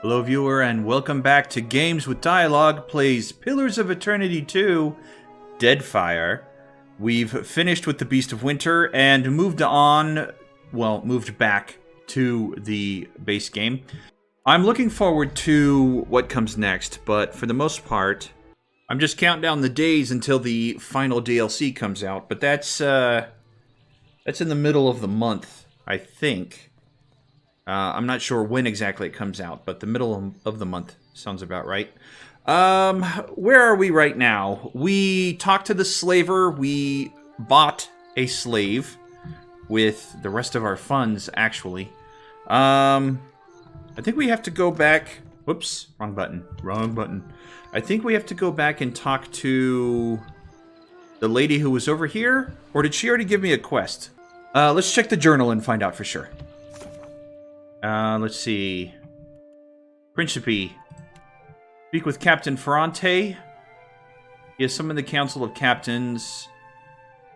Hello viewer and welcome back to Games with Dialogue plays Pillars of Eternity 2, Deadfire. We've finished with the Beast of Winter and moved back to the base game. I'm looking forward to what comes next, but for the most part, I'm just counting down the days until the final DLC comes out, but that's in the middle of the month, I think. I'm not sure when exactly it comes out, but the middle of the month sounds about right. Where are we right now? We talked to the slaver. We bought a slave with the rest of our funds, actually. I think we have to go back... Whoops, wrong button. Wrong button. I think we have to go back and talk to the lady who was over here. Or did she already give me a quest? Let's check the journal and find out for sure. Let's see. Principe. Speak with Captain Ferrante. He has summoned the Council of Captains.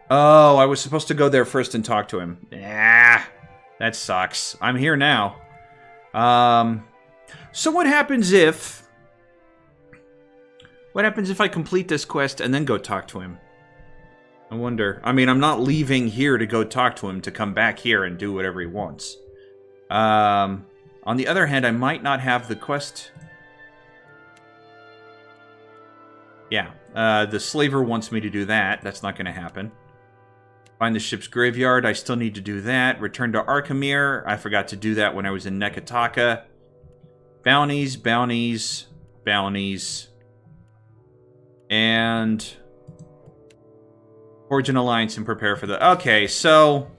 Oh, I was supposed to go there first and talk to him. Ah, that sucks. I'm here now. So what happens if... What happens if I complete this quest and then go talk to him? I wonder. I mean, I'm not leaving here to go talk to him to come back here and do whatever he wants. On the other hand, I might not have the quest. Yeah, the slaver wants me to do that. That's not going to happen. Find the ship's graveyard. I still need to do that. Return to Archimere. I forgot to do that when I was in Nekataka. Bounties, bounties, bounties. And... forge an alliance and prepare for the... Okay, so...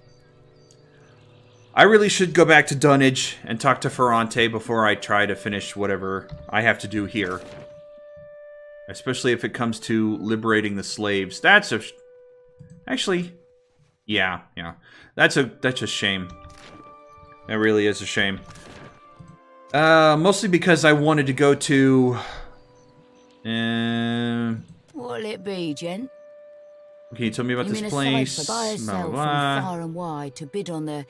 I really should go back to Dunnage and talk to Ferrante before I try to finish whatever I have to do here. Especially if it comes to liberating the slaves. That's a... Actually, yeah. That's a shame. That really is a shame. Mostly because I wanted to go to... What'll it be, gent? Can you tell me about You this mean place? a cipher by herself from far and wide to bid on the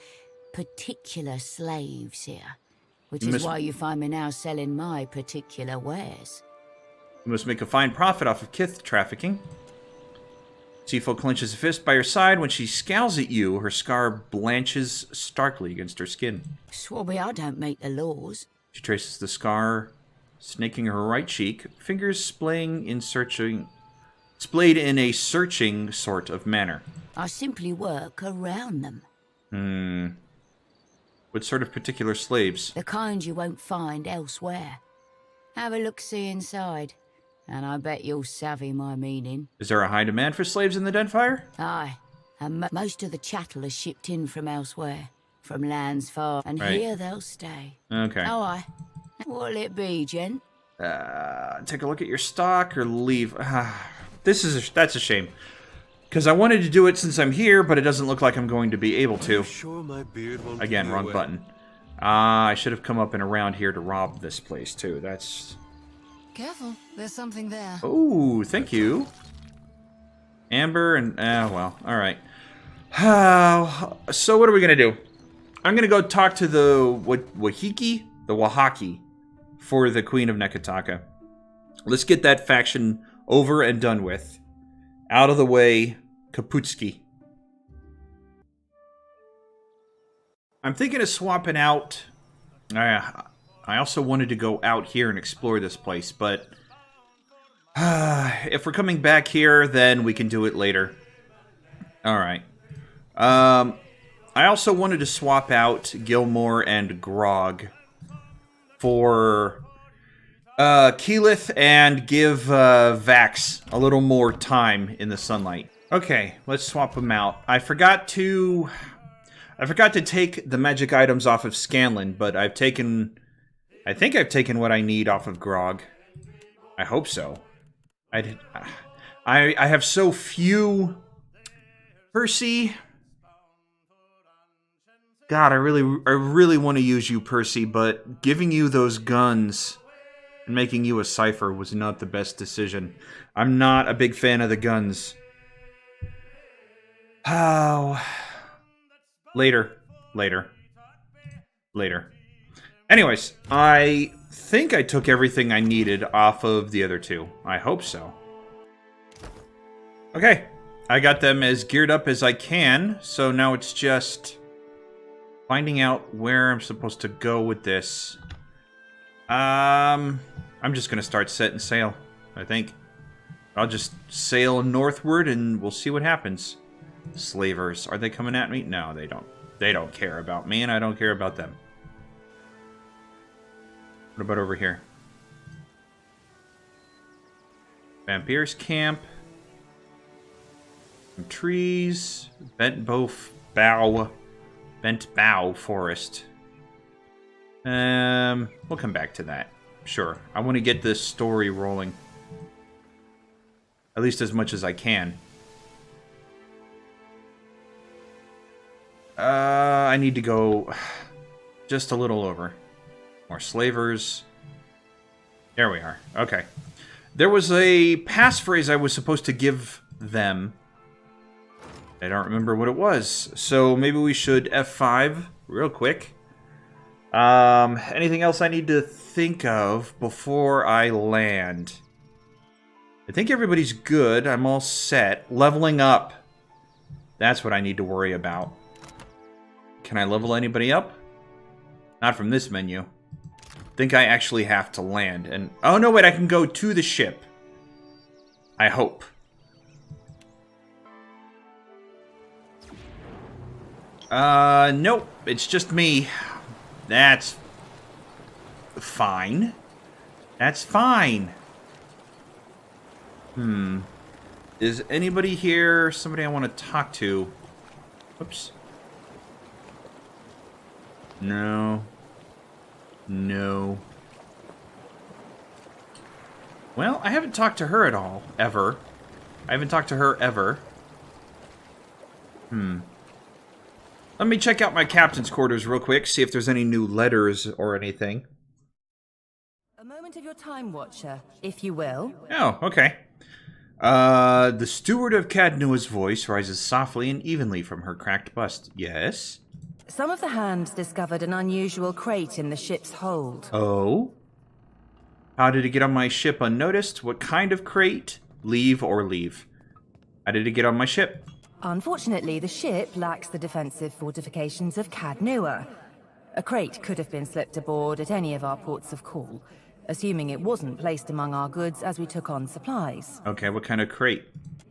particular slaves here, which is why you find me now selling my particular wares. You must make a fine profit off of kith trafficking. Sifo clenches a fist by her side. When she scowls at you, her scar blanches starkly against her skin. Swabby, I don't make the laws. She traces the scar, snaking her right cheek, fingers splayed in a searching sort of manner. I simply work around them. What sort of particular slaves? The kind you won't find elsewhere. Have a look-see inside, and I bet you'll savvy my meaning. Is there a high demand for slaves in the Deadfire? Aye, and most of the chattel is shipped in from elsewhere, from lands far, and here they'll stay. Okay. Oh, aye. What'll it be, gent? Take a look at your stock or leave. That's a shame. Because I wanted to do it since I'm here, but it doesn't look like I'm going to be able to. Sure my beard won't Again, give you wrong away? button. I should have come up and around here to rob this place, too. That's... Careful, there's something there. Oh, thank you. Amber and... well, alright. So what are we going to do? I'm going to go talk to the Wahaki? The Wahaki for the Queen of Nekataka. Let's get that faction over and done with. Out of the way, Kaputski. I'm thinking of swapping out... I also wanted to go out here and explore this place, but... if we're coming back here, then we can do it later. Alright. I also wanted to swap out Gilmore and Grog for... Keyleth and give Vax a little more time in the sunlight. Okay, let's swap them out. I forgot to take the magic items off of Scanlan, but I think I've taken what I need off of Grog. I hope so. I have so few. Percy. God, I really want to use you, Percy, but giving you those guns and making you a cipher was not the best decision. I'm not a big fan of the guns. Oh. Later. Anyways, I think I took everything I needed off of the other two. I hope so. Okay. I got them as geared up as I can, so now it's just finding out where I'm supposed to go with this. I'm just gonna start setting sail, I think. I'll just sail northward and we'll see what happens. Slavers, are they coming at me? No, they don't. They don't care about me, and I don't care about them. What about over here? Vampires camp. Some trees. Bent bow forest. We'll come back to that. Sure. I want to get this story rolling. At least as much as I can. I need to go just a little over. More slavers. There we are. Okay. There was a passphrase I was supposed to give them. I don't remember what it was. So maybe we should F5 real quick. Anything else I need to think of before I land? I think everybody's good. I'm all set. Leveling up. That's what I need to worry about. Can I level anybody up? Not from this menu. I think I actually have to land. And oh, no, wait. I can go to the ship. I hope. Nope. It's just me. That's fine. That's fine. Is anybody here? Somebody I want to talk to? Oops. No. No. Well, I haven't talked to her at all. Ever. I haven't talked to her ever. Let me check out my captain's quarters real quick, see if there's any new letters or anything. A moment of your time, Watcher, if you will. Oh, okay. The steward of Cadnua's voice rises softly and evenly from her cracked bust. Yes? Some of the hands discovered an unusual crate in the ship's hold. Oh? How did it get on my ship unnoticed? What kind of crate? Leave or leave? How did it get on my ship? Unfortunately, the ship lacks the defensive fortifications of Cadnua. A crate could have been slipped aboard at any of our ports of call, assuming it wasn't placed among our goods as we took on supplies. Okay, what kind of crate?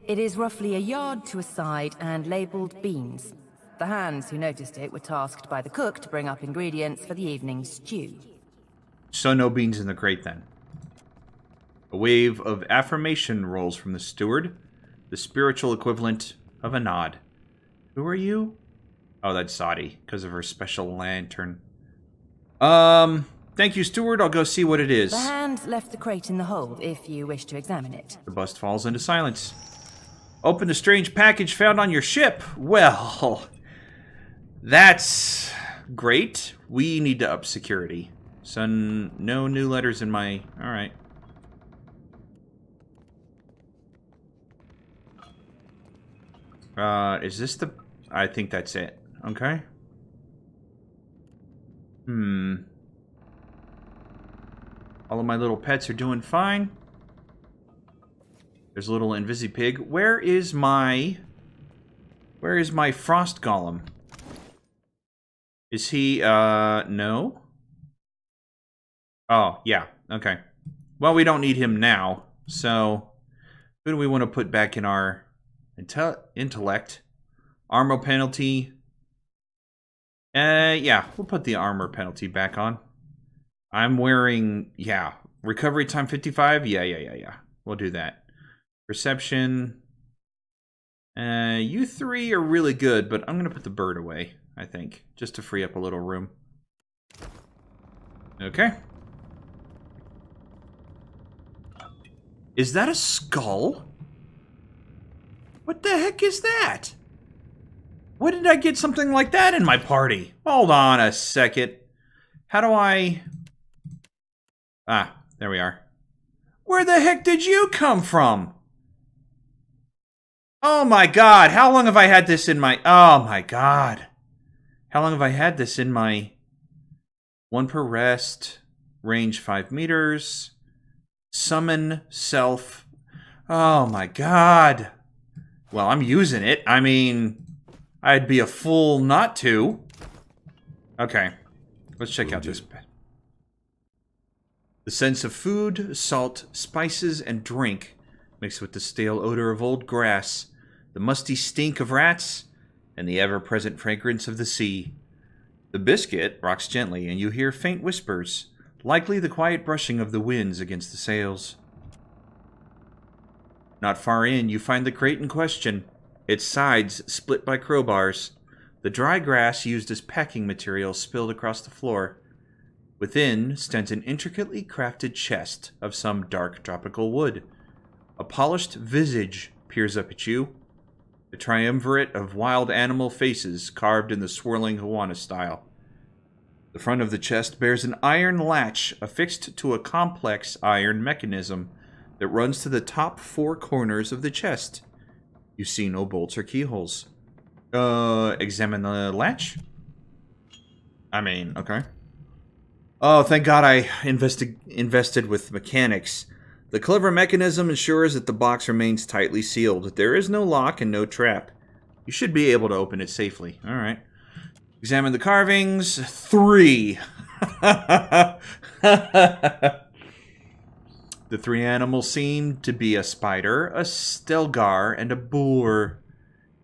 It is roughly a yard to a side and labelled beans. The hands who noticed it were tasked by the cook to bring up ingredients for the evening's stew. So no beans in the crate, then. A wave of affirmation rolls from the steward, the spiritual equivalent of a nod. Who are you? Oh, that's Sadi, because of her special lantern. Thank you, steward. I'll go see what it is. The hand left the crate in the hold, if you wish to examine it. The bust falls into silence. Open the strange package found on your ship. Well, that's great. We need to up security. So no new letters in my... Alright. Is this the... I think that's it. Okay. All of my little pets are doing fine. There's a little Invisipig. Where is my frost golem? Is he, no? Oh, yeah. Okay. Well, we don't need him now. So, who do we want to put back in our... intellect. Armor penalty. Yeah, we'll put the armor penalty back on. I'm wearing, yeah, recovery time 55. Yeah. We'll do that. Perception. You three are really good, but I'm gonna put the bird away, I think, just to free up a little room. Okay. Is that a skull? What the heck is that? When did I get something like that in my party? Hold on a second. How do I... Ah, there we are. Where the heck did you come from? Oh my god, how long have I had this in my... Oh my god. How long have I had this in my... One per rest. Range 5 meters. Summon self. Oh my god. Well, I'm using it. I mean, I'd be a fool not to. Okay. Let's check out this bed. The sense of food, salt, spices, and drink mixed with the stale odor of old grass, the musty stink of rats, and the ever-present fragrance of the sea. The biscuit rocks gently, and you hear faint whispers, likely the quiet brushing of the winds against the sails. Not far in, you find the crate in question, its sides split by crowbars, the dry grass used as packing material spilled across the floor. Within stands an intricately crafted chest of some dark tropical wood. A polished visage peers up at you, a triumvirate of wild animal faces carved in the swirling Hawana style. The front of the chest bears an iron latch affixed to a complex iron mechanism that runs to the top 4 corners of the chest. You see no bolts or keyholes. Examine the latch? I mean, okay. Oh, thank God I invested with mechanics. The clever mechanism ensures that the box remains tightly sealed. There is no lock and no trap. You should be able to open it safely. All right. Examine the carvings. 3. The 3 animals seem to be a spider, a stelgar, and a boar.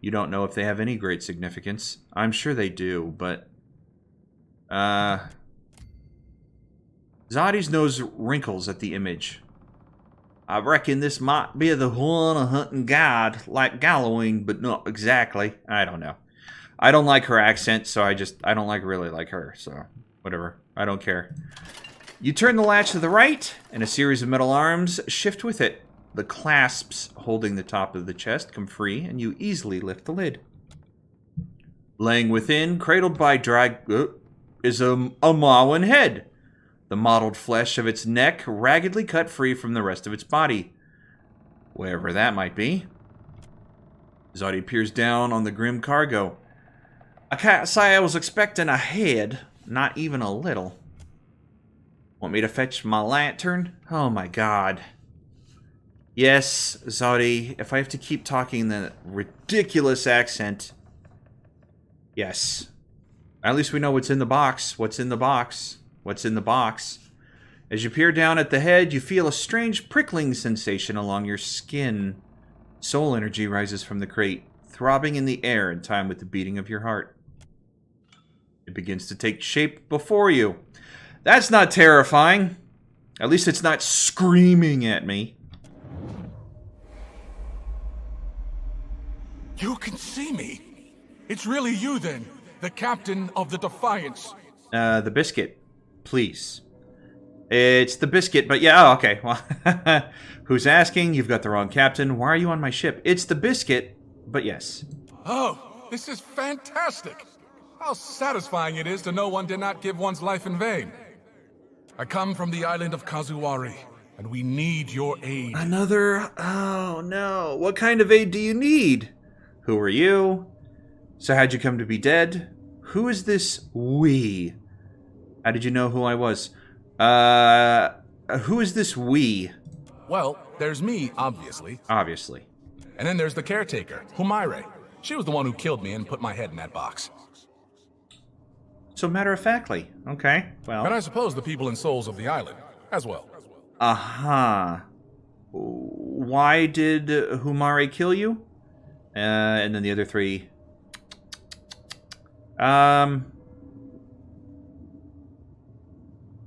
You don't know if they have any great significance. I'm sure they do, but... Zadi's nose wrinkles at the image. I reckon this might be the one a hunting guide, like Gallowing, but not exactly. I don't know. I don't like her accent, so I don't really like her, so whatever. I don't care. You turn the latch to the right, and a series of metal arms shift with it. The clasps holding the top of the chest come free, and you easily lift the lid. Laying within, cradled by is a Mawan head. The mottled flesh of its neck raggedly cut free from the rest of its body. Wherever that might be. Zadi peers down on the grim cargo. I can't say I was expecting a head, not even a little. Want me to fetch my lantern? Oh my god. Yes, Zadi, if I have to keep talking in that ridiculous accent. Yes. At least we know what's in the box. What's in the box? What's in the box? As you peer down at the head, you feel a strange prickling sensation along your skin. Soul energy rises from the crate, throbbing in the air in time with the beating of your heart. It begins to take shape before you. That's not terrifying. At least it's not screaming at me. You can see me. It's really you then, the captain of the Defiance. The biscuit. Please. It's the biscuit, but yeah, oh, okay. Well, who's asking? You've got the wrong captain. Why are you on my ship? It's the biscuit, but yes. Oh, this is fantastic. How satisfying it is to know one did not give one's life in vain. I come from the island of Kazuwari, and we need your aid. Another? Oh, no. What kind of aid do you need? Who are you? So how'd you come to be dead? Who is this we? How did you know who I was? Who is this we? Well, there's me, obviously. Obviously. And then there's the caretaker, Humaire. She was the one who killed me and put my head in that box. So matter-of-factly. Okay, well. And I suppose the people and souls of the island, as well. Uh-huh. Why did Humaire kill you? And then the other 3.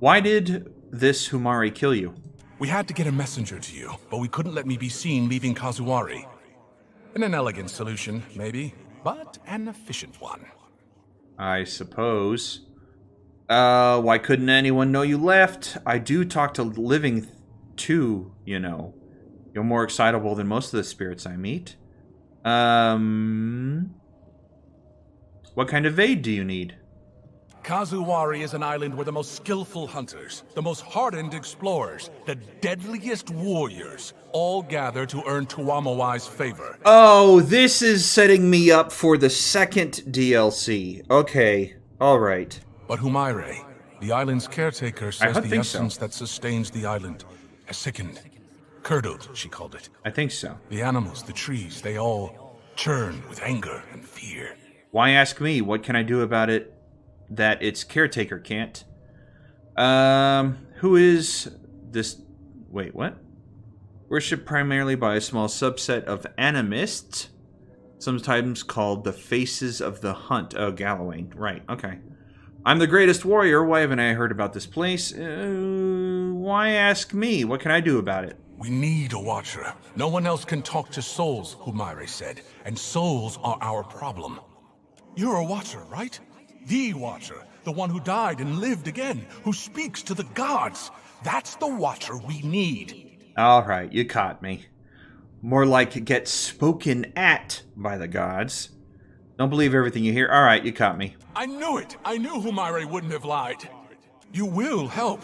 Why did this Humaire kill you? We had to get a messenger to you, but we couldn't let me be seen leaving Kazuwari. An inelegant solution, maybe, but an efficient one. I suppose. Why couldn't anyone know you left? I do talk to living too, you know. You're more excitable than most of the spirits I meet. What kind of aid do you need? Kazuwari is an island where the most skillful hunters, the most hardened explorers, the deadliest warriors all gather to earn Tuamawai's favor. Oh, this is setting me up for the second DLC. Okay, alright. But Humaire, The island's caretaker says the think so. essence that sustains the island has sickened. Curdled, she called it. I think so. The animals, the trees, they all churn with anger and fear. Why ask me? What can I do about it that its caretaker can't? Who is this? Wait, what? Worshipped primarily by a small subset of animists, sometimes called the Faces of the Hunt. Oh, Galloway. Right, okay. I'm the greatest warrior. Why haven't I heard about this place? Why ask me? What can I do about it? We need a watcher. No one else can talk to souls, Humaire said, and souls are our problem. You're a watcher, right? The watcher. The one who died and lived again, who speaks to the gods. That's the watcher we need. All right, you caught me. More like get spoken at by the gods. Don't believe everything you hear. All right, you caught me. I knew it. I knew Humaire wouldn't have lied. You will help,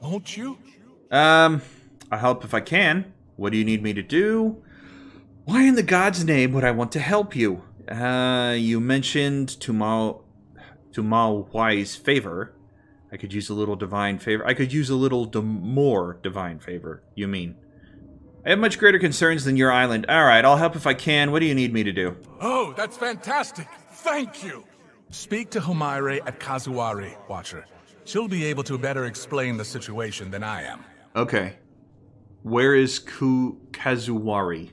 won't you? I'll help if I can. What do you need me to do? Why in the god's name would I want to help you? You mentioned Tumao Wai's favor. I could use a little divine favor. I could use a little more divine favor, you mean. I have much greater concerns than your island. Alright, I'll help if I can. What do you need me to do? Oh, that's fantastic. Thank you. Speak to Humaire at Kazuari, Watcher. She'll be able to better explain the situation than I am. Okay. Where is Kazuari?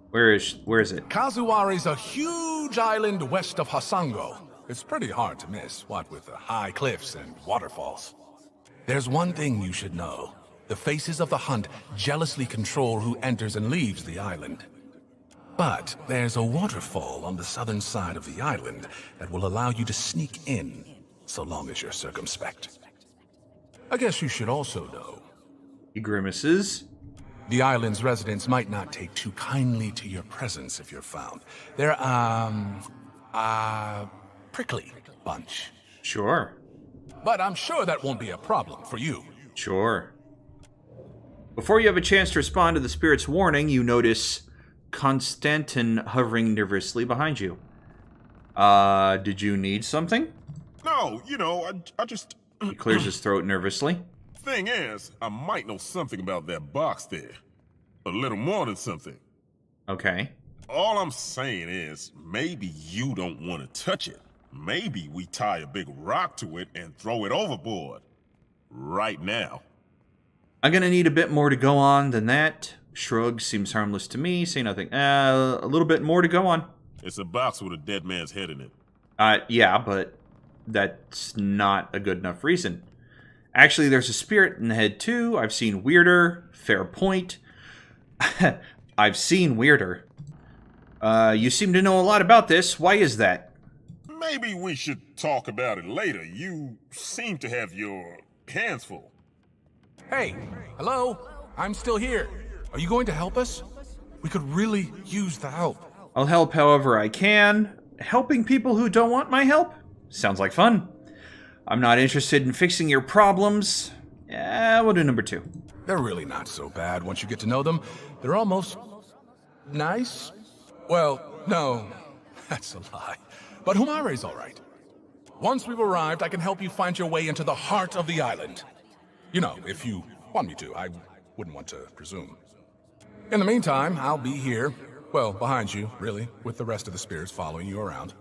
Where is it? Kazuari's a huge island west of Hasango. It's pretty hard to miss, what with the high cliffs and waterfalls. There's one thing you should know. The Faces of the Hunt jealously control who enters and leaves the island. But there's a waterfall on the southern side of the island that will allow you to sneak in, so long as you're circumspect. I guess you should also know. He grimaces. The island's residents might not take too kindly to your presence if you're found. They're, prickly bunch. Sure. But I'm sure that won't be a problem for you. Sure. Before you have a chance to respond to the spirit's warning, you notice Constantin hovering nervously behind you. Did you need something? No, I just... He clears his throat nervously. Thing is, I might know something about that box there. A little more than something. Okay. All I'm saying is, maybe you don't want to touch it. Maybe we tie a big rock to it and throw it overboard. Right now. I'm gonna need a bit more to go on than that. Shrug seems harmless to me. Say nothing. A little bit more to go on. It's a box with a dead man's head in it. Yeah, but that's not a good enough reason. Actually, there's a spirit in the head, too. I've seen weirder. Fair point. I've seen weirder. You seem to know a lot about this. Why is that? Maybe we should talk about it later. You seem to have your hands full. Hey, hello? I'm still here. Are you going to help us? We could really use the help. I'll help however I can. Helping people who don't want my help? Sounds like fun. I'm not interested in fixing your problems. We'll do number 2. They're really not so bad once you get to know them. They're almost... nice? Well, no, that's a lie. But Humaire's all right. Once we've arrived, I can help you find your way into the heart of the island. If you want me to. I wouldn't want to presume. In the meantime, I'll be here. Well, behind you, really, with the rest of the spirits following you around.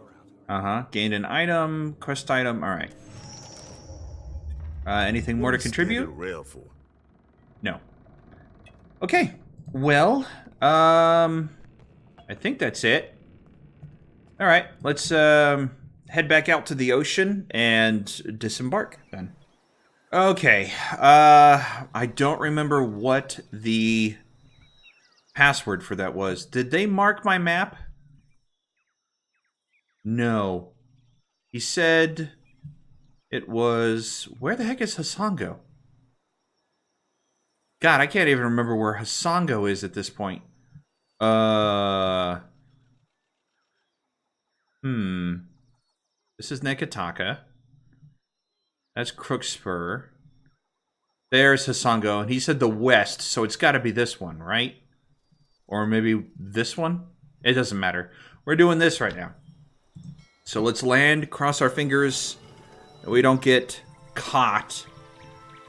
Gained an item, quest item, alright. Anything more to contribute? No. Okay, well, I think that's it. Alright, let's head back out to the ocean and disembark then. Okay, I don't remember what the password for that was. Did they mark my map? No. He said it was... Where the heck is Hasango? God, I can't even remember where Hasango is at this point. This is Nekataka. That's Crookspur. There's Hasango, and he said the west, so it's got to be this one, right? Or maybe this one? It doesn't matter. We're doing this right now. So let's land, cross our fingers, that we don't get caught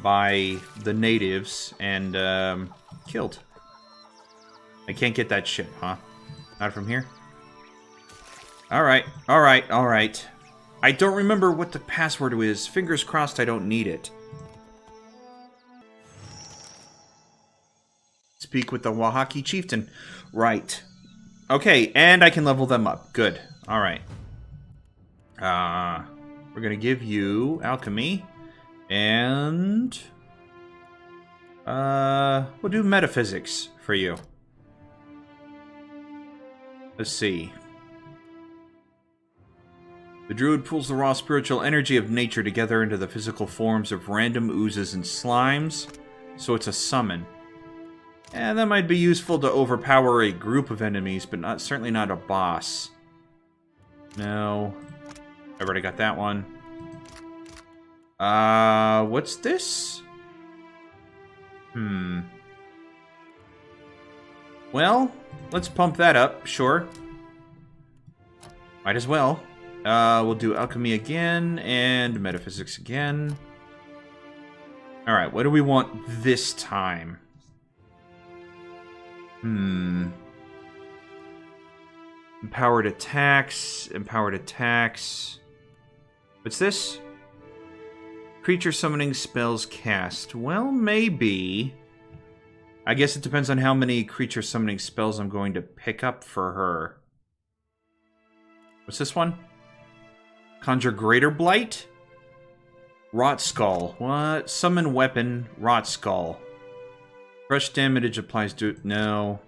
by the natives and killed. I can't get that shit, huh? Not from here? Alright, alright, alright. I don't remember what the password is. Fingers crossed I don't need it. Speak with the Wahaki chieftain. Right. Okay, and I can level them up. Good. Alright. We're gonna give you alchemy. And... we'll do metaphysics for you. Let's see. The druid pulls the raw spiritual energy of nature together into the physical forms of random oozes and slimes, so it's a summon. And that might be useful to overpower a group of enemies, but certainly not a boss. No. I've already got that one. What's this? Well, let's pump that up, sure. Might as well. We'll do alchemy again, and metaphysics again. Alright, what do we want this time? Empowered attacks, empowered attacks. What's this? Creature summoning spells cast. Well, maybe. I guess it depends on how many creature summoning spells I'm going to pick up for her. What's this one? Conjure Greater Blight? Rot Skull. What? Summon weapon, Rot Skull. Crush damage applies to... No.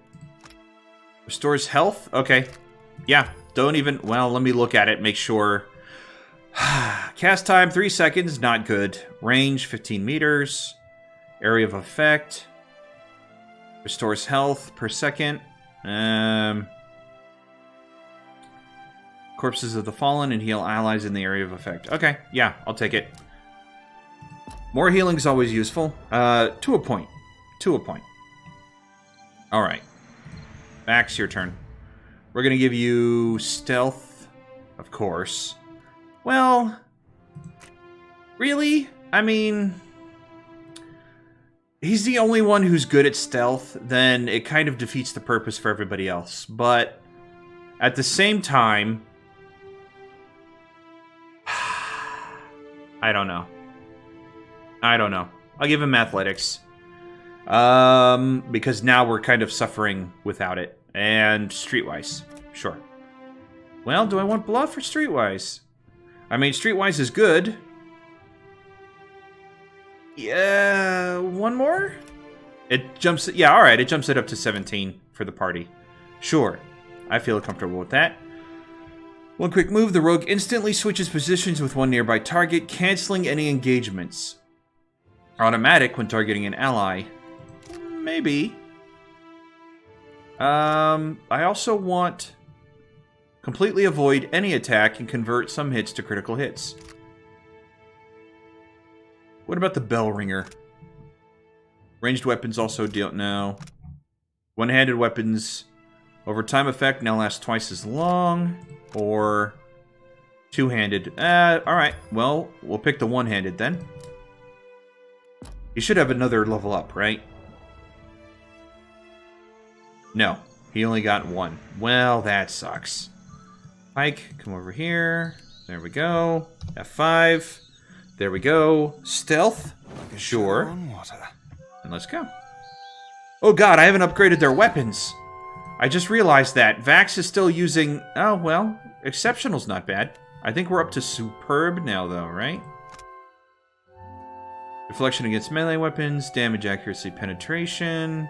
Restores health? Okay. Yeah, don't even... Well, let me look at it, make sure. Cast time, 3 seconds. Not good. Range, 15 meters. Area of effect. Restores health per second. Corpses of the fallen and heal allies in the area of effect. Okay, yeah, I'll take it. More healing is always useful. To a point. To a point. Alright. Vax, your turn. We're going to give you stealth, of course. Well, really? I mean, he's the only one who's good at stealth, then it kind of defeats the purpose for everybody else. But at the same time, I don't know. I don't know. I'll give him athletics. Because now we're kind of suffering without it. And streetwise. Sure. Well, do I want bluff or streetwise? I mean, streetwise is good. Yeah, one more? It jumps... Yeah, alright, it jumps it up to 17 for the party. Sure. I feel comfortable with that. One quick move, the rogue instantly switches positions with one nearby target, canceling any engagements. Automatic when targeting an ally. Maybe. I also want... Completely avoid any attack and convert some hits to critical hits. What about the bell ringer? Ranged weapons also deal... No. One-handed weapons... Over time effect now lasts twice as long. Or... Two-handed. Alright. Well, we'll pick the one-handed then. He should have another level up, right? No. He only got one. Well, that sucks. Pike, come over here. There we go. F5. There we go. Stealth. Sure. And let's go. Oh god, I haven't upgraded their weapons. I just realized that. Vax is still using... Oh, well. Exceptional's not bad. I think we're up to superb now, though, right? Reflection against melee weapons. Damage, accuracy, penetration.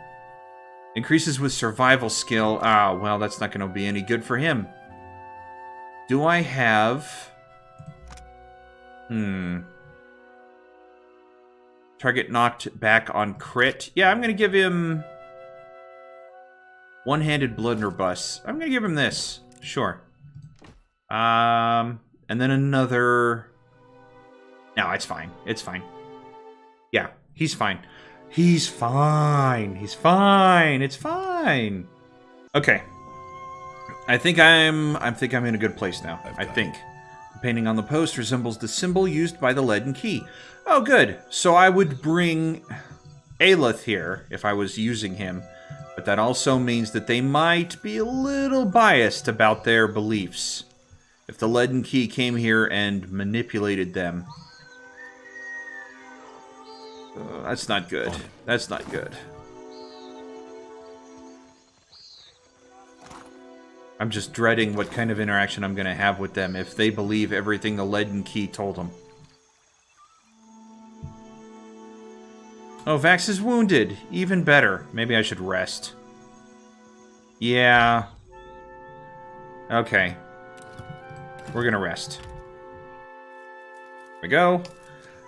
Increases with survival skill. Ah, well, that's not going to be any good for him. Do I have... Target knocked back on crit. Yeah, I'm going to give him... One-handed blunderbuss. I'm going to give him this. Sure. And then another... No, it's fine. It's fine. Yeah, he's fine. He's fine. He's fine. It's fine. Okay. I think I'm in a good place now. I think. The painting on the post resembles the symbol used by the leaden key. Oh, good. So I would bring Aelith here if I was using him. But that also means that they might be a little biased about their beliefs. If the leaden key came here and manipulated them. That's not good. That's not good. I'm just dreading what kind of interaction I'm going to have with them if they believe everything the leaden key told them. Oh, Vax is wounded. Even better. Maybe I should rest. Yeah. Okay. We're going to rest. There we go.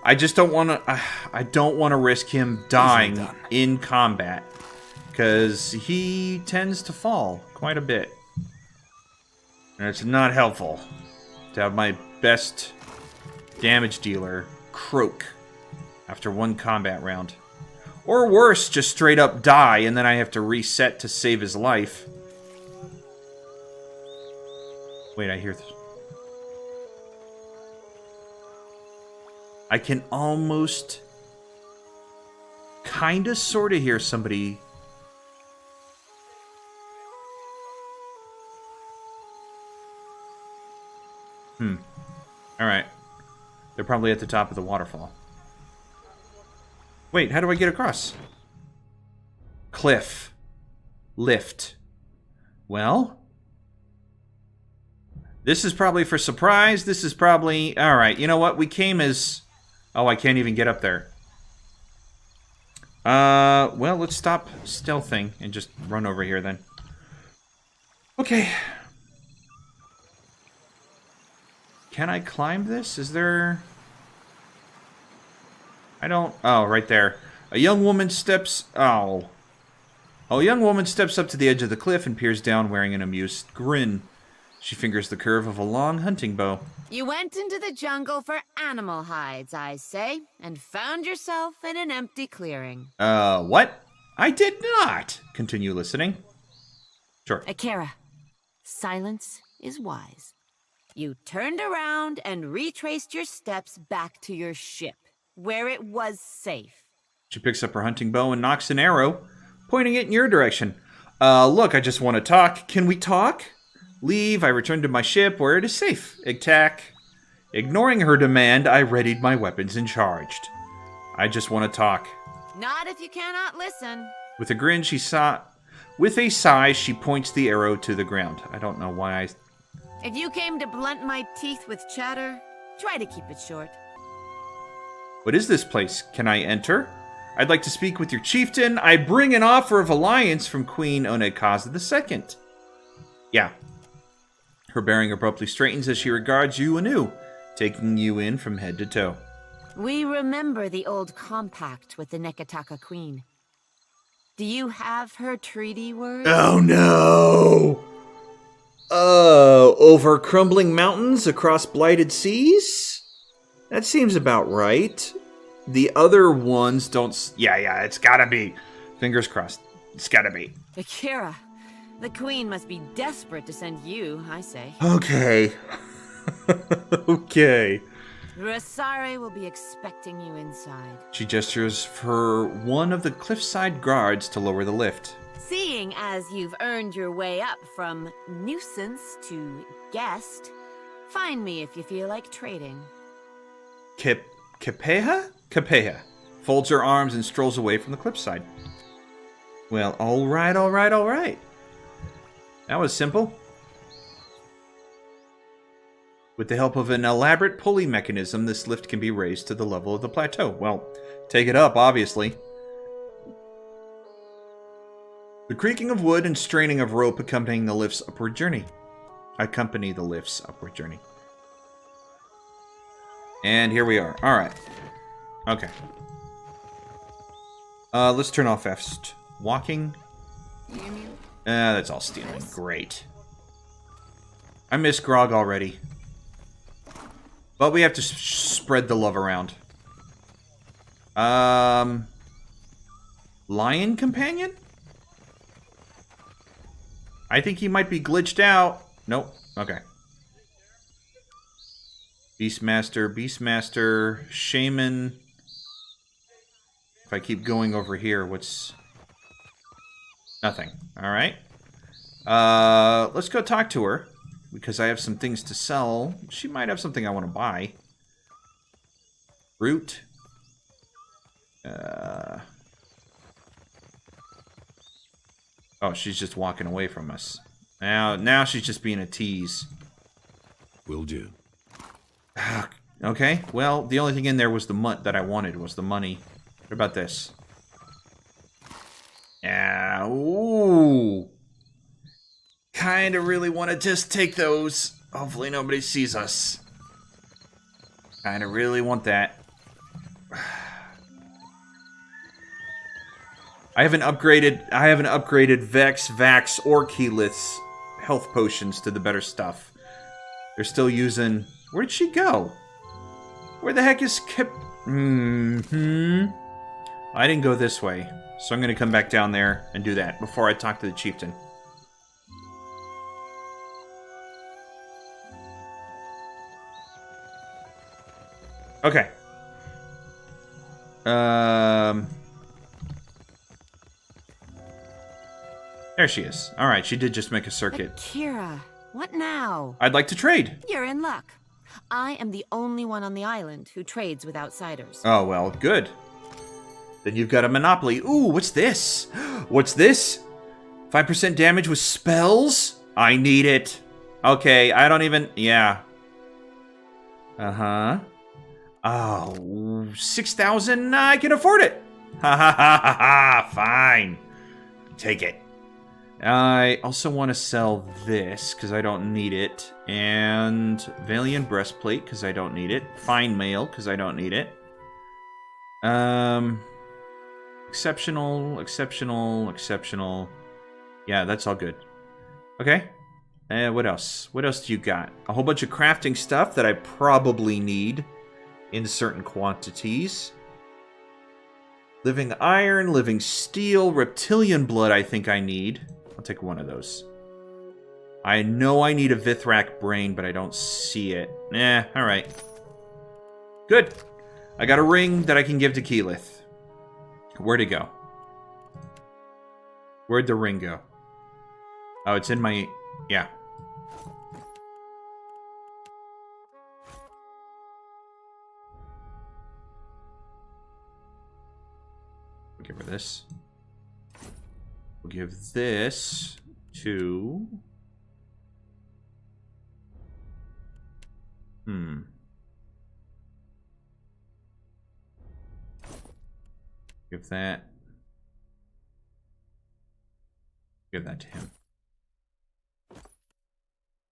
I just don't want to... I don't want to risk him dying in combat. Because he tends to fall quite a bit. And it's not helpful to have my best damage dealer croak after one combat round. Or worse, just straight up die and then I have to reset to save his life. Wait, I hear this. I can almost kinda sorta hear somebody. Alright. They're probably at the top of the waterfall. Wait, how do I get across? Cliff. Lift. Well? This is probably for surprise. This is probably... Alright, you know what? We came as... Oh, I can't even get up there. Well, let's stop stealthing and just run over here then. Okay. Can I climb this? Is there... I don't... Oh, right there. A young woman steps... Oh. A young woman steps up to the edge of the cliff and peers down wearing an amused grin. She fingers the curve of a long hunting bow. You went into the jungle for animal hides, I say, and found yourself in an empty clearing. What? I did not! Continue listening. Sure. Akira, silence is wise. You turned around and retraced your steps back to your ship, where it was safe. She picks up her hunting bow and knocks an arrow, pointing it in your direction. Look, I just want to talk. Can we talk? Leave, I return to my ship where it is safe. Attack. Ignoring her demand, I readied my weapons and charged. I just want to talk. Not if you cannot listen. With a grin, with a sigh, she points the arrow to the ground. I don't know why I... If you came to blunt my teeth with chatter, try to keep it short. What is this place? Can I enter? I'd like to speak with your chieftain. I bring an offer of alliance from Queen Onekaza II. Yeah. Her bearing abruptly straightens as she regards you anew, taking you in from head to toe. We remember the old compact with the Nekataka Queen. Do you have her treaty word? Oh no! Over crumbling mountains across blighted seas? That seems about right. The other ones don't... Yeah, it's gotta be. Fingers crossed. It's gotta be. Akira, the Queen must be desperate to send you, I say. Okay. Okay. Rasare will be expecting you inside. She gestures for one of the cliffside guards to lower the lift. Seeing as you've earned your way up from nuisance to guest, find me if you feel like trading. Capeha? Capeha folds her arms and strolls away from the cliffside. Well, all right. That was simple. With the help of an elaborate pulley mechanism, this lift can be raised to the level of the plateau. Well, take it up, obviously. The creaking of wood and straining of rope accompany the lift's upward journey. And here we are. Alright. Okay. Let's turn off fast walking. That's all stealing. Great. I miss Grog already. But we have to spread the love around. Lion companion? I think he might be glitched out. Nope. Okay. Beastmaster, Shaman. If I keep going over here, what's... Nothing. Alright. Let's go talk to her. Because I have some things to sell. She might have something I want to buy. Fruit. Oh, she's just walking away from us. Now she's just being a tease. Will do. Okay, well, the only thing in there was the that I wanted was the money. What about this? Yeah, ooh. Kind of really want to just take those. Hopefully nobody sees us. Kind of really want that. I haven't upgraded Vex, Vax, or Keyleth's health potions to the better stuff. They're still using... Where'd she go? Where the heck is Kip? I didn't go this way, so I'm going to come back down there and do that before I talk to the chieftain. Okay. There she is. Alright, she did just make a circuit. Kira, what now? I'd like to trade. You're in luck. I am the only one on the island who trades with outsiders. Oh, well, good. Then you've got a monopoly. Ooh, what's this? What's this? 5% damage with spells? I need it. Okay, I don't even... Yeah. Uh-huh. Oh, 6,000? I can afford it. Ha ha ha ha ha. Fine. Take it. I also want to sell this, because I don't need it. And Valiant Breastplate, because I don't need it. Fine Mail, because I don't need it. Exceptional. Yeah, that's all good. Okay. What else? What else do you got? A whole bunch of crafting stuff that I probably need in certain quantities. Living iron, living steel, reptilian blood I think I need. I'll take one of those. I know I need a Vithrak brain, but I don't see it. Alright. Good. I got a ring that I can give to Keyleth. Where'd it go? Where'd the ring go? Oh, it's in my... Yeah. We'll give her this. We'll give this to... Give that. Give that to him.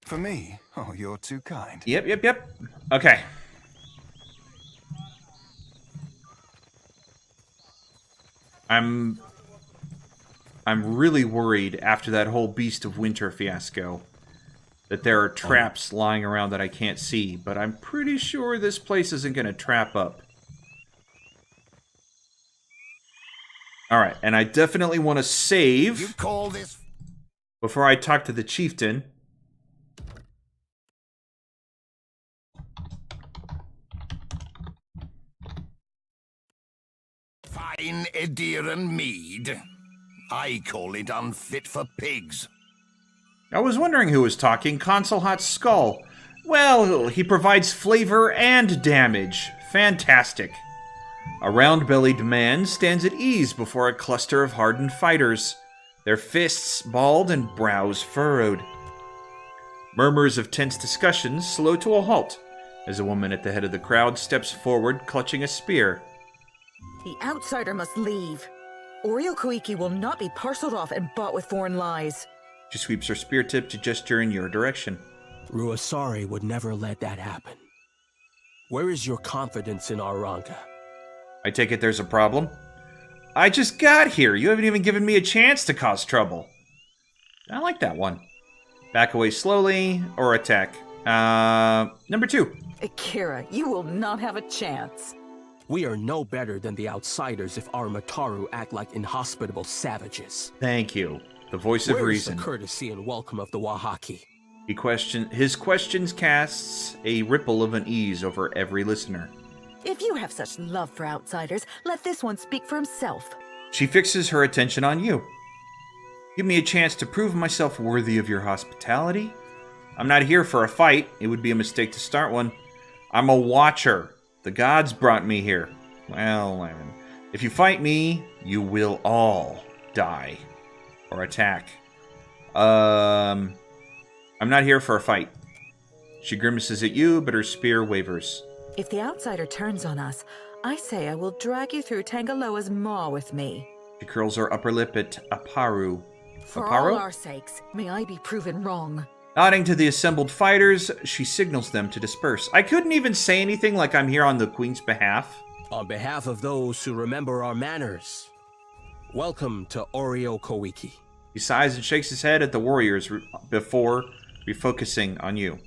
For me? Oh, you're too kind. Yep. Okay. I'm really worried after that whole Beast of Winter fiasco that there are traps lying around that I can't see, but I'm pretty sure this place isn't going to trap up. Alright, and I definitely want to save You call this... before I talk to the chieftain. Fine Ediran mead. I call it unfit for pigs. I was wondering who was talking. Consul Hot Skull. Well, he provides flavor and damage. Fantastic. A round-bellied man stands at ease before a cluster of hardened fighters, their fists balled and brows furrowed. Murmurs of tense discussions slow to a halt as a woman at the head of the crowd steps forward, clutching a spear. The outsider must leave. Oriel Koiki will not be parceled off and bought with foreign lies. She sweeps her spear tip to gesture in your direction. Ruasari would never let that happen. Where is your confidence in Arranca? I take it there's a problem? I just got here. You haven't even given me a chance to cause trouble. I like that one. Back away slowly or attack. Number 2. Akira, you will not have a chance. We are no better than the outsiders if our Mataru act like inhospitable savages. Thank you. The voice of Where is reason. the courtesy and welcome of the Wahaki? His questions casts a ripple of unease over every listener. If you have such love for outsiders, let this one speak for himself. She fixes her attention on you. Give me a chance to prove myself worthy of your hospitality. I'm not here for a fight. It would be a mistake to start one. I'm a watcher. The gods brought me here. Well, if you fight me, you will all die. Or attack. I'm not here for a fight. She grimaces at you, but her spear wavers. If the outsider turns on us, I say I will drag you through Tangaloa's maw with me. She curls her upper lip at Aparu. For Aparo? all our sakes, may I be proven wrong. Nodding to the assembled fighters, she signals them to disperse. I couldn't even say anything like I'm here on the Queen's behalf. On behalf of those who remember our manners, welcome to Oreo Koiki. He sighs and shakes his head at the warriors before refocusing on you.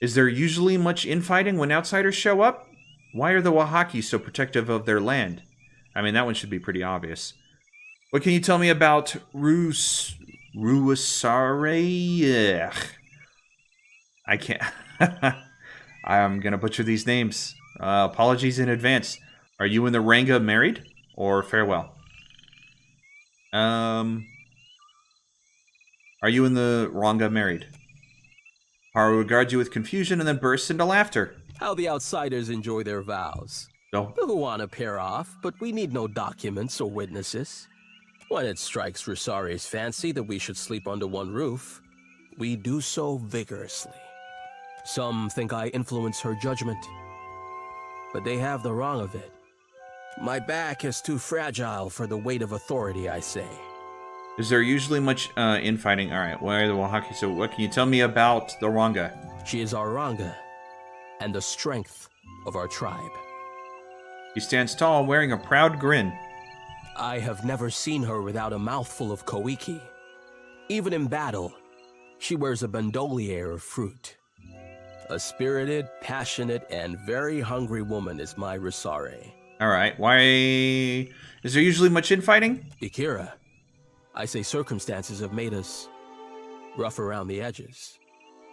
Is there usually much infighting when outsiders show up? Why are the Wahaki so protective of their land? I mean, that one should be pretty obvious. What can you tell me about Ruasare? I can't. I'm gonna butcher these names. Apologies in advance. Are you and the Ranga married? Or farewell? Are you and the Ranga married? Haru regards you with confusion and then bursts into laughter. How the outsiders enjoy their vows. No. Who want to pair off, but we need no documents or witnesses. When it strikes Rusare's fancy that we should sleep under one roof, we do so vigorously. Some think I influence her judgment, but they have the wrong of it. My back is too fragile for the weight of authority, I say. Is there usually much infighting? Alright, where are the Wahaki? So what can you tell me about the Ranga? She is our Ranga, and the strength of our tribe. He stands tall, wearing a proud grin. I have never seen her without a mouthful of koiki. Even in battle, she wears a bandolier of fruit. A spirited, passionate, and very hungry woman is my Rusare. Alright, why... Is there usually much infighting? Ikira, I say circumstances have made us rough around the edges.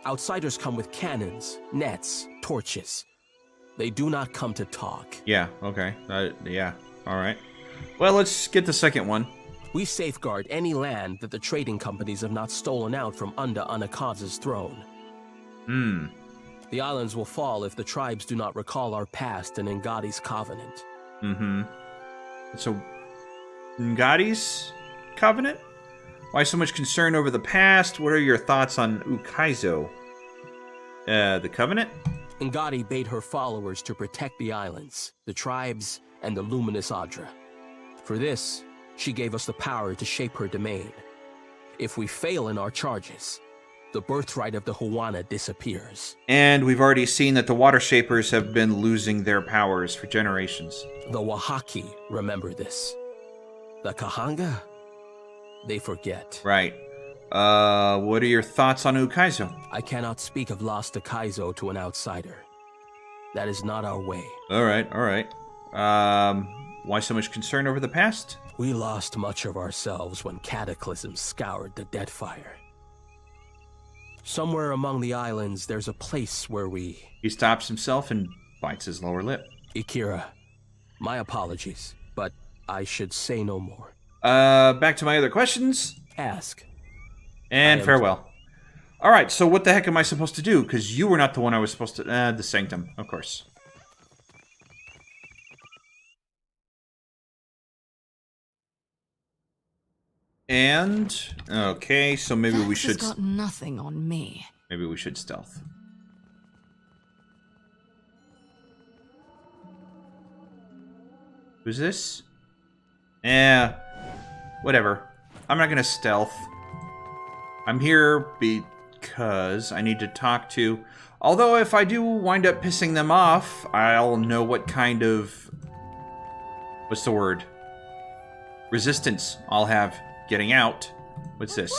Outsiders come with cannons, nets, torches. They do not come to talk. Yeah, okay. Yeah, alright. Well, let's get the second one. We safeguard any land that the trading companies have not stolen out from under Anakaza's throne. The islands will fall if the tribes do not recall our past and Ngadi's covenant. So, Ngadi's covenant? Why so much concern over the past? What are your thoughts on Ukaizo? The covenant? Ngadi bade her followers to protect the islands, the tribes, and the luminous Adra. For this, she gave us the power to shape her domain. If we fail in our charges, the birthright of the Huana disappears. And we've already seen that the Water Shapers have been losing their powers for generations. The Wahaki remember this. The Kahanga, they forget. Right. What are your thoughts on Ukaizo? I cannot speak of Lost Ukaizo to an outsider. That is not our way. Alright. Why so much concern over the past? We lost much of ourselves when Cataclysm scoured the Deadfire. Somewhere among the islands, there's a place where we... He stops himself and bites his lower lip. Ikira, my apologies, but I should say no more. Back to my other questions. Ask. And farewell. Alright, so what the heck am I supposed to do? Because you were not the one I was supposed to... the Sanctum, of course. And... Okay, so maybe we should... Has got nothing on me. Maybe we should stealth. Who's this? Whatever. I'm not gonna stealth. I'm here because I need to talk to... Although if I do wind up pissing them off, I'll know what kind of... What's the word? Resistance I'll have getting out. What's this?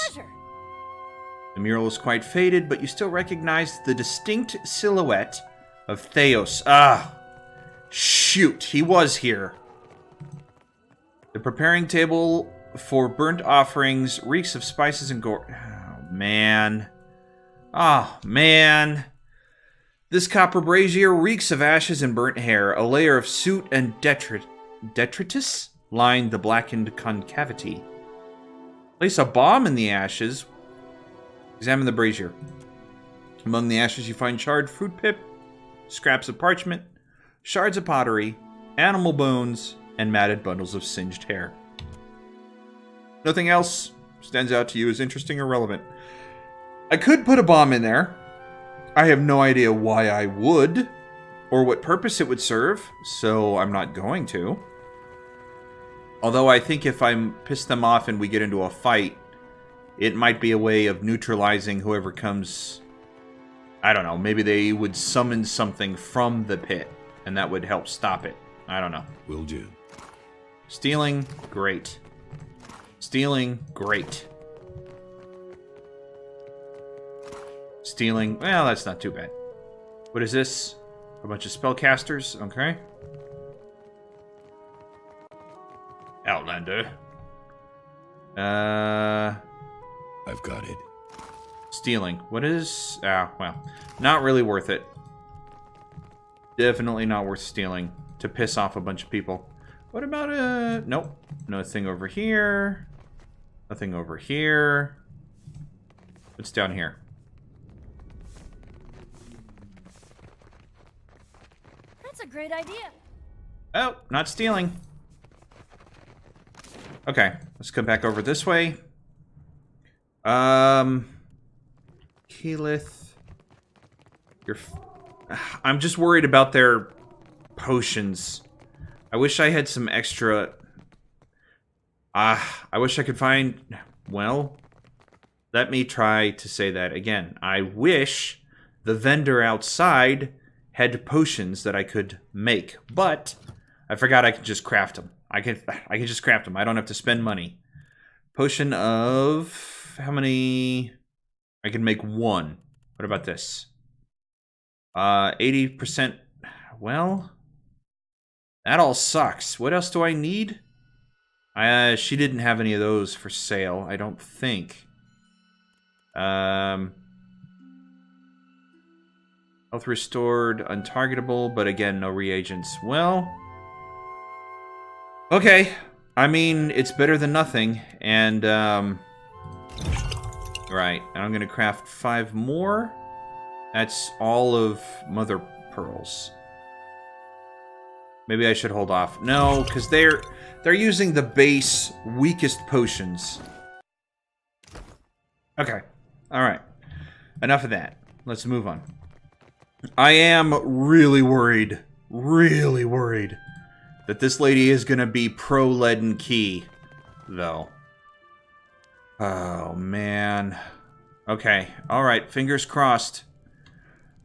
The mural is quite faded, but you still recognize the distinct silhouette of Theos. Ah! Shoot, he was here. The preparing table for burnt offerings reeks of spices and gore. Oh, man. Oh, man. This copper brazier reeks of ashes and burnt hair. A layer of soot and detritus lined the blackened concavity. Place a bomb in the ashes. Examine the brazier. Among the ashes you find charred fruit pip, scraps of parchment, shards of pottery, animal bones, and matted bundles of singed hair. Nothing else stands out to you as interesting or relevant. I could put a bomb in there. I have no idea why I would, or what purpose it would serve, so I'm not going to. Although I think if I piss them off and we get into a fight, it might be a way of neutralizing whoever comes... I don't know, maybe they would summon something from the pit, and that would help stop it. I don't know. Will do. Stealing, great. Stealing, great. Stealing, well, that's not too bad. What is this? A bunch of spellcasters, okay. Outlander. I've got it. Stealing. What is... well, not really worth it. Definitely not worth stealing to piss off a bunch of people. What about, nope. Nothing over here. Nothing over here. What's down here? That's a great idea. Oh, not stealing. Okay, let's come back over this way. Keyleth. I'm just worried about their potions. I wish I had some extra... I wish I could find... Well, let me try to say that again. I wish the vendor outside had potions that I could make, but I forgot I could just craft them. I can just craft them. I don't have to spend money. Potion of... How many... I can make one. What about this? 80%... Well... That all sucks. What else do I need? She didn't have any of those for sale, I don't think. Health restored, untargetable, but again, no reagents. Well... Okay. I mean, it's better than nothing, and, right, and I'm gonna craft 5 more. That's all of Mother Pearls. Maybe I should hold off. No, because they're using the base, weakest potions. Okay. Alright. Enough of that. Let's move on. I am really worried, that this lady is going to be pro-Leaden Key, though. Oh, man. Okay. Alright, fingers crossed.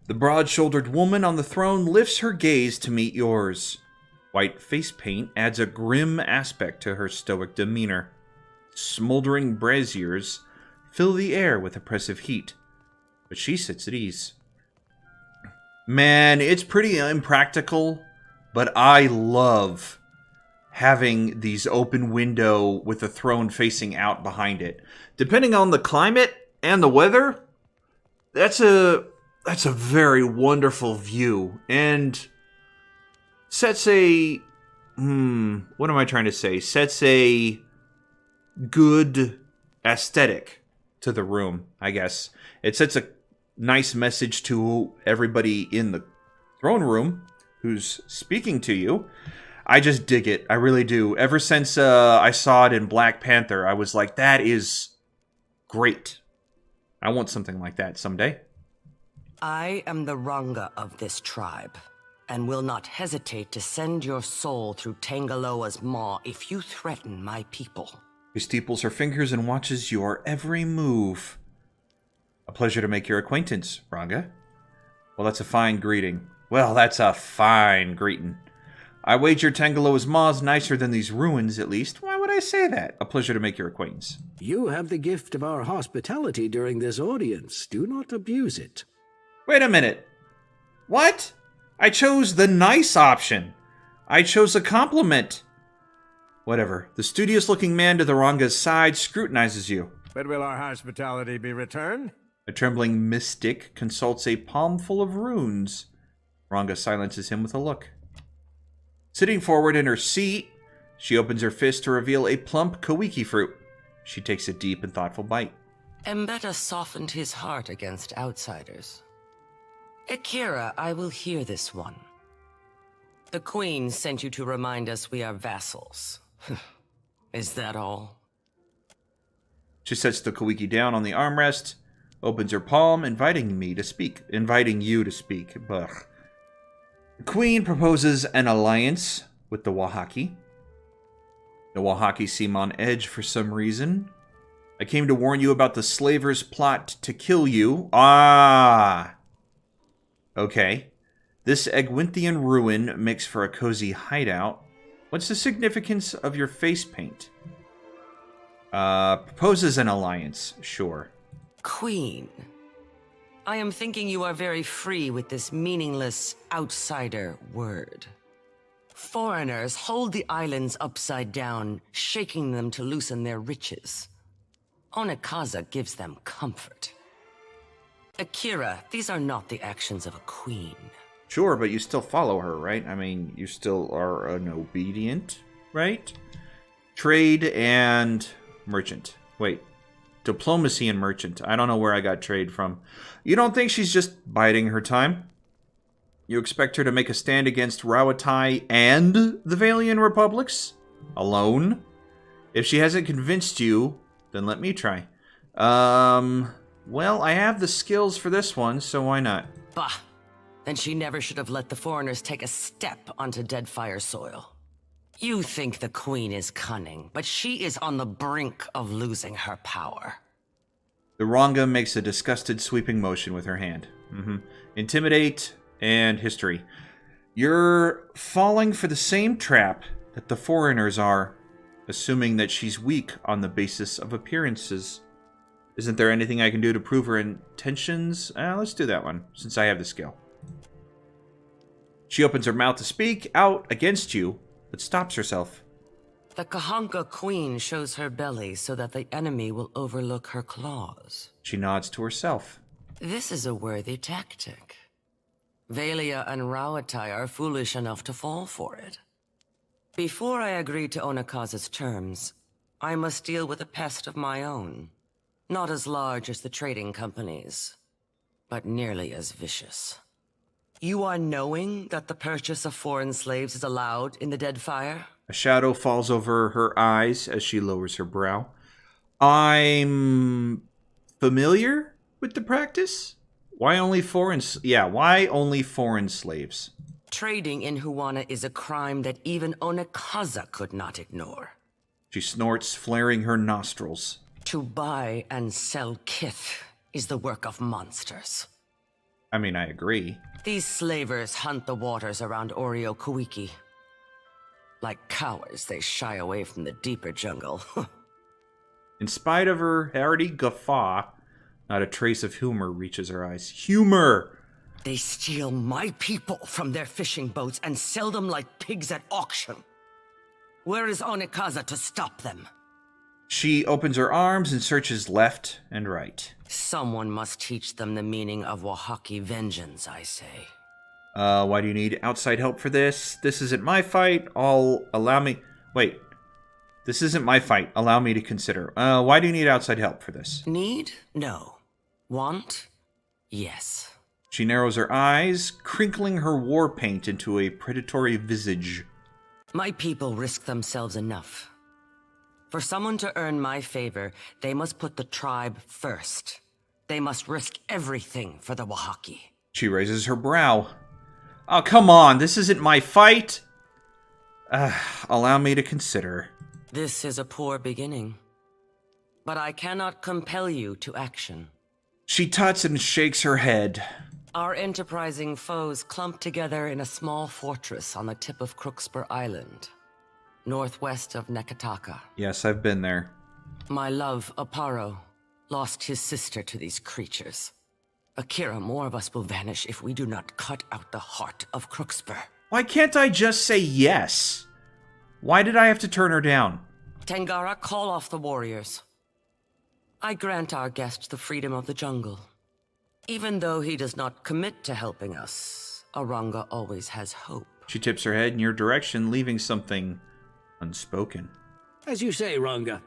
The broad-shouldered woman on the throne lifts her gaze to meet yours. White face paint adds a grim aspect to her stoic demeanor. Smoldering braziers fill the air with oppressive heat, but she sits at ease. Man, it's pretty impractical, but I love having these open window with the throne facing out behind it. Depending on the climate and the weather, that's a very wonderful view, and sets a... what am I trying to say? Sets a good aesthetic to the room, I guess. It sets a nice message to everybody in the throne room who's speaking to you. I just dig it. I really do. Ever since I saw it in Black Panther, I was like, that is great. I want something like that someday. I am the Ranga of this tribe, and will not hesitate to send your soul through Tangaloa's maw if you threaten my people. She steeples her fingers and watches your every move. A pleasure to make your acquaintance, Ranga. Well, that's a fine greeting. I wager Tangaloa's maw's nicer than these ruins, at least. Why would I say that? A pleasure to make your acquaintance. You have the gift of our hospitality during this audience. Do not abuse it. Wait a minute. What? I chose the nice option. I chose a compliment. Whatever. The studious-looking man to the Ranga's side scrutinizes you. But will our hospitality be returned? A trembling mystic consults a palm full of runes. Ranga silences him with a look. Sitting forward in her seat, she opens her fist to reveal a plump kawiki fruit. She takes a deep and thoughtful bite. Mbeta softened his heart against outsiders. Akira, I will hear this one. The Queen sent you to remind us we are vassals. Is that all? She sets the kawiki down on the armrest, opens her palm, inviting you to speak. Ugh. The Queen proposes an alliance with the Wahaki. The Wahaki seem on edge for some reason. I came to warn you about the slavers' plot to kill you. Ah! Okay. This Egwinthian ruin makes for a cozy hideout. What's the significance of your face paint? Proposes an alliance. Sure. Queen, I am thinking you are very free with this meaningless outsider word. Foreigners hold the islands upside down, shaking them to loosen their riches. Onekaza gives them comfort. Akira, these are not the actions of a queen. Sure, but you still follow her, right? I mean, you still are an obedient, right? Trade and merchant. Wait. Diplomacy and merchant. I don't know where I got trade from. You don't think she's just biding her time? You expect her to make a stand against Rawatai and the Valian Republics? Alone? If she hasn't convinced you, then let me try. Well, I have the skills for this one, so why not? Bah! Then she never should have let the foreigners take a step onto Deadfire soil. You think the Queen is cunning, but she is on the brink of losing her power. The Ranga makes a disgusted sweeping motion with her hand. Intimidate and history. You're falling for the same trap that the foreigners are, assuming that she's weak on the basis of appearances. Isn't there anything I can do to prove her intentions? Let's do that one, since I have the skill. She opens her mouth to speak out against you, but stops herself. The Kahanka Queen shows her belly so that the enemy will overlook her claws. She nods to herself. This is a worthy tactic. Valia and Rawatai are foolish enough to fall for it. Before I agree to Onekaza's terms, I must deal with a pest of my own. Not as large as the trading companies, but nearly as vicious. You are knowing that the purchase of foreign slaves is allowed in the Deadfire? A shadow falls over her eyes as she lowers her brow. I'm familiar with the practice? Why only foreign slaves? Trading in Huana is a crime that even Onekaza could not ignore. She snorts, flaring her nostrils. To buy and sell kith is the work of monsters. I mean, I agree. These slavers hunt the waters around Oreo Kuiki. Like cowards, they shy away from the deeper jungle. In spite of her hearty guffaw, not a trace of humor reaches her eyes. Humor! They steal my people from their fishing boats and sell them like pigs at auction. Where is Onekaza to stop them? She opens her arms and searches left and right. Someone must teach them the meaning of Wahaki vengeance, I say. Why do you need outside help for this? This isn't my fight. Wait. This isn't my fight. Allow me to consider. Why do you need outside help for this? Need? No. Want? Yes. She narrows her eyes, crinkling her war paint into a predatory visage. My people risk themselves enough. For someone to earn my favor, they must put the tribe first. They must risk everything for the Wahaki. She raises her brow. Oh, come on, this isn't my fight! Allow me to consider. This is a poor beginning. But I cannot compel you to action. She tuts and shakes her head. Our enterprising foes clump together in a small fortress on the tip of Crookspur Island, northwest of Nekataka. Yes, I've been there. My love, Aparo, lost his sister to these creatures. Akira, more of us will vanish if we do not cut out the heart of Crookspur. Why can't I just say yes? Why did I have to turn her down? Tangara, call off the warriors. I grant our guest the freedom of the jungle. Even though he does not commit to helping us, Aranga always has hope. She tips her head in your direction, leaving something unspoken. As you say, Ranga.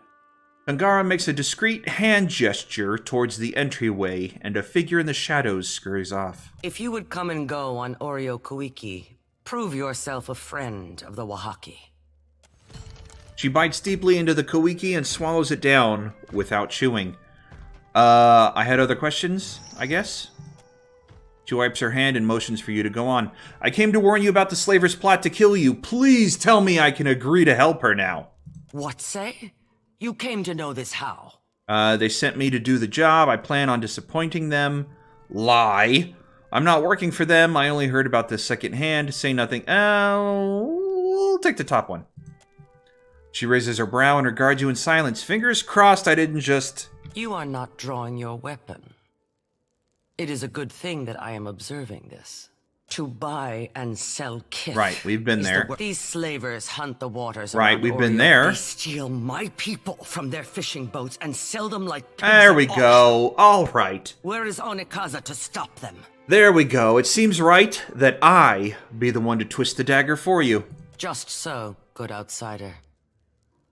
Angara makes a discreet hand gesture towards the entryway, and a figure in the shadows scurries off. If you would come and go on Oreo Kuiki, prove yourself a friend of the Wahaki. She bites deeply into the Kawiki and swallows it down without chewing. I had other questions, I guess? She wipes her hand and motions for you to go on. I came to warn you about the slaver's plot to kill you. Please tell me I can agree to help her now. What say? You came to know this how? They sent me to do the job. I plan on disappointing them. Lie. I'm not working for them. I only heard about this secondhand. Say nothing. We'll take the top one. She raises her brow and regards you in silence. Fingers crossed I didn't just... You are not drawing your weapon. It is a good thing that I am observing this. To buy and sell kith. Right, we've been there. These slavers hunt the waters. Right, we've been Oreo. there. They steal my people from their fishing boats and sell them like pigs. There we go. All right. Where is Onikaza to stop them? There we go. It seems right that I be the one to twist the dagger for you. Just so, good outsider.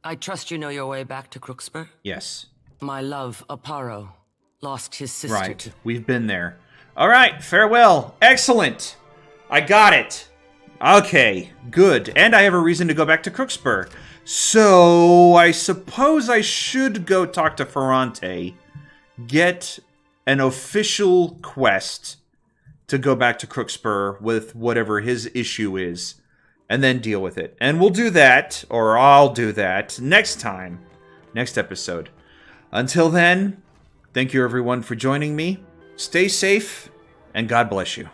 I trust you know your way back to Crookspur? Yes. My love, Aparo, lost his sister. Right, we've been there. All right, farewell. Excellent. I got it. Okay, good. And I have a reason to go back to Crookspur. So, I suppose I should go talk to Ferrante, get an official quest to go back to Crookspur with whatever his issue is, and then deal with it. And we'll do that, or I'll do that, next time. Next episode. Until then, thank you everyone for joining me. Stay safe, and God bless you.